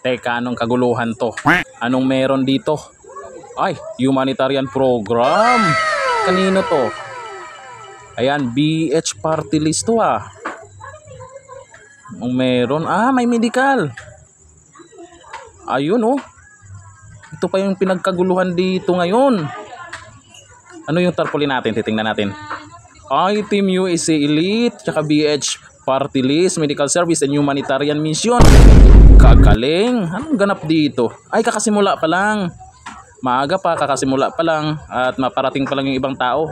Teka, anong kaguluhan to? Anong meron dito? Ay, humanitarian program. Kanino to? Ayan, BH party list to ah. Anong meron? Ah, may medical. Ayun oh. Ito pa yung pinagkaguluhan dito ngayon. Ano yung tarpaulin natin? Titingnan natin. Ay, Team USA Elite, tsaka BH party list, medical service and humanitarian mission. Kagaling. Anong ganap dito? Ay, kakasimula pa lang. Maaga pa, kakasimula pa lang. At maparating pa lang yung ibang tao.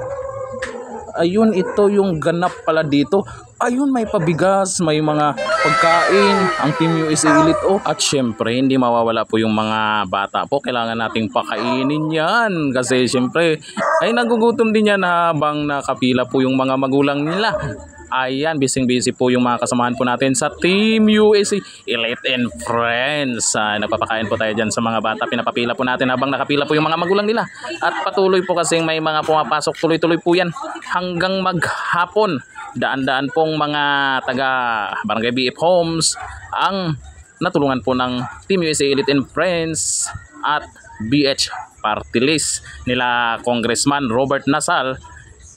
Ayun, ito yung ganap pala dito. Ayun, may pabigas, may mga pagkain. Ang Team USA Elite oh. At syempre, hindi mawawala po yung mga bata po. Kailangan nating pakainin yan. Kasi syempre, ay nagugutom din yan habang nakapila po yung mga magulang nila. Ayan, busy po yung mga kasamahan po natin sa Team USA Elite and Friends. Nagpapakain po tayo dyan sa mga bata. Pinapapila po natin habang nakapila po yung mga magulang nila. At patuloy po kasing may mga pumapasok. Tuloy-tuloy po yan hanggang maghapon. Daan-daan pong mga taga Barangay BF Homes ang natulungan po ng Team USA Elite and Friends at BH Party List nila Congressman Robert Nasal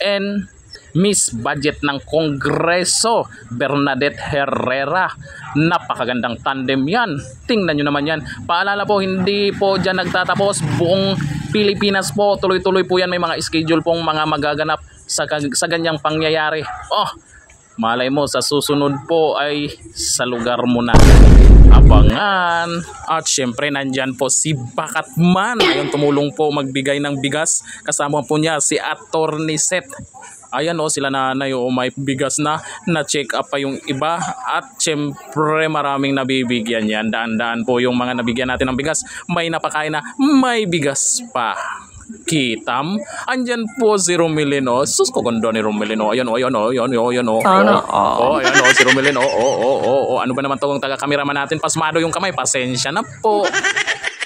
and Miss Budget ng Kongreso Bernadette Herrera. Napakagandang tandem yan. Tingnan nyo naman yan. Paalala po, hindi po dyan nagtatapos. Buong Pilipinas po, tuloy-tuloy po yan. May mga schedule pong mga magaganap sa ganyang pangyayari. Oh, malay mo sa susunod po ay sa lugar mo na. Abangan. At syempre nandyan po si Bakatman. Ayun, tumulong po magbigay ng bigas. Kasama po niya si Attorney Seth. Ayan o, sila nanay o, may bigas na check up pa yung iba. At syempre maraming nabibigyan yan. Daan-daan po yung mga nabigyan natin ng bigas. May napakain na may bigas pa. Kitam, andyan po si Romilino. Sus, kaganda ni Romilino. Ayan o, ayan o, ayan o, ayan o. Ayan o, si Romilino. Ano ba naman itong taga-kameraman natin? Pasmado yung kamay, pasensya na po.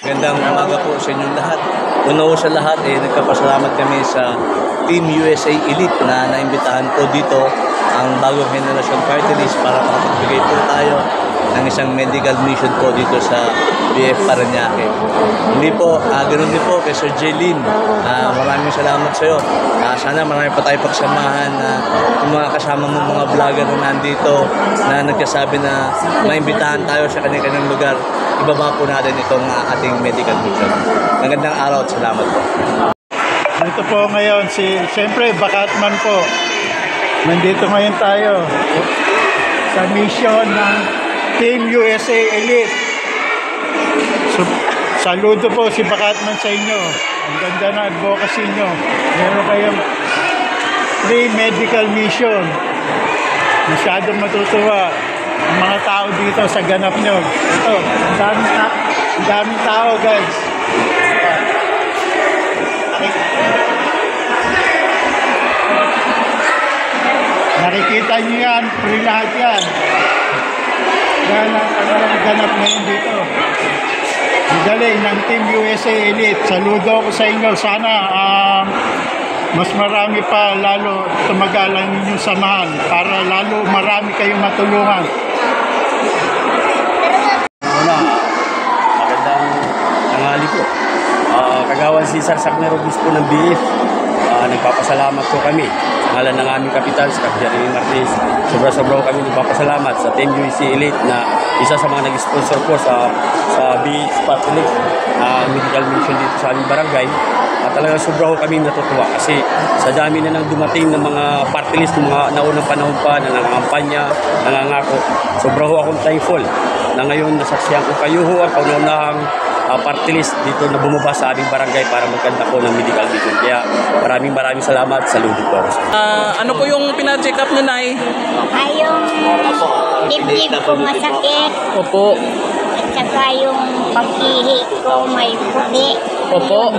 Magandang umaga po sa inyong lahat. Una po sa lahat, nagkapasalamat kami sa Team USA Elite na naimbitahan po dito ang bagong generation party list para makapagbigay po tayo ng isang medical mission po dito sa BF Parañaque. Hindi po, ganoon din po kay Sir Jaylin. Maraming salamat sa iyo. Sana marami pa tayo pagsamahan na yung mga kasama mong mga vlogger na nandito na nagkasabi na maimbitahan tayo sa kanilang lugar. Ibaba po natin itong ating medical mission. Magandang araw at salamat po. Dito po ngayon siyempre Bakatman po. Nandito ngayon tayo sa mission ng Team USA Elite. Saludo po si Bakatman sa inyo. Ang ganda na advocacy nyo. Meron kayong free medical mission. Masyadong matutuwa ang mga tao dito sa ganap nyo. Ito, ang daming tao guys. Nakikita nyo yan, free lahat yan. Yan ang ganap ngayon dito. Ang galing ng Team USA Elite. Saludo ko sa inyo. Sana mas marami pa lalo tumagal ang inyong samahan para lalo marami kayong matulungan. Magandang tanghali po. Kagawan si Sir Sacner Obispo ng BF. Nagpapasalamat po kami sa ngalan ng aming kapitan, si Cap Jeremy Martinez. Sobra-sobra kami nagpapasalamat sa Team USA Elite na isa sa mga nag-sponsor po sa BH Party List medical mission dito sa aming barangay. Talagang sobra kami natutuwa kasi sa dami na nang dumating ng mga party list ng mga naunang panahon pa na nangangampanya, nangangako. Sobra akong thankful na ngayon nasaksihan ko kayo ang kauna-unahang party list dito na bumaba sa aming barangay para magkanta po ng medical mission. Kaya maraming salamat. Saludo po ako. Ano po yung pina-check up nyo, Nay? Ay, yung dibdib ko masakit. Opo. At saka yung paghihi ko may puti. Opo.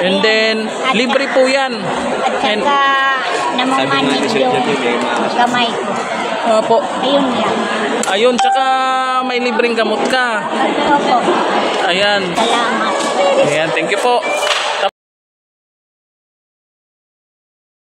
And then, libre po yan. At saka namamanid yung kamay ko. Opo. Ayun lang. Ayun, tsaka may libreng gamot ka. Opo. Ayan. Salamat. Ayan, thank you po.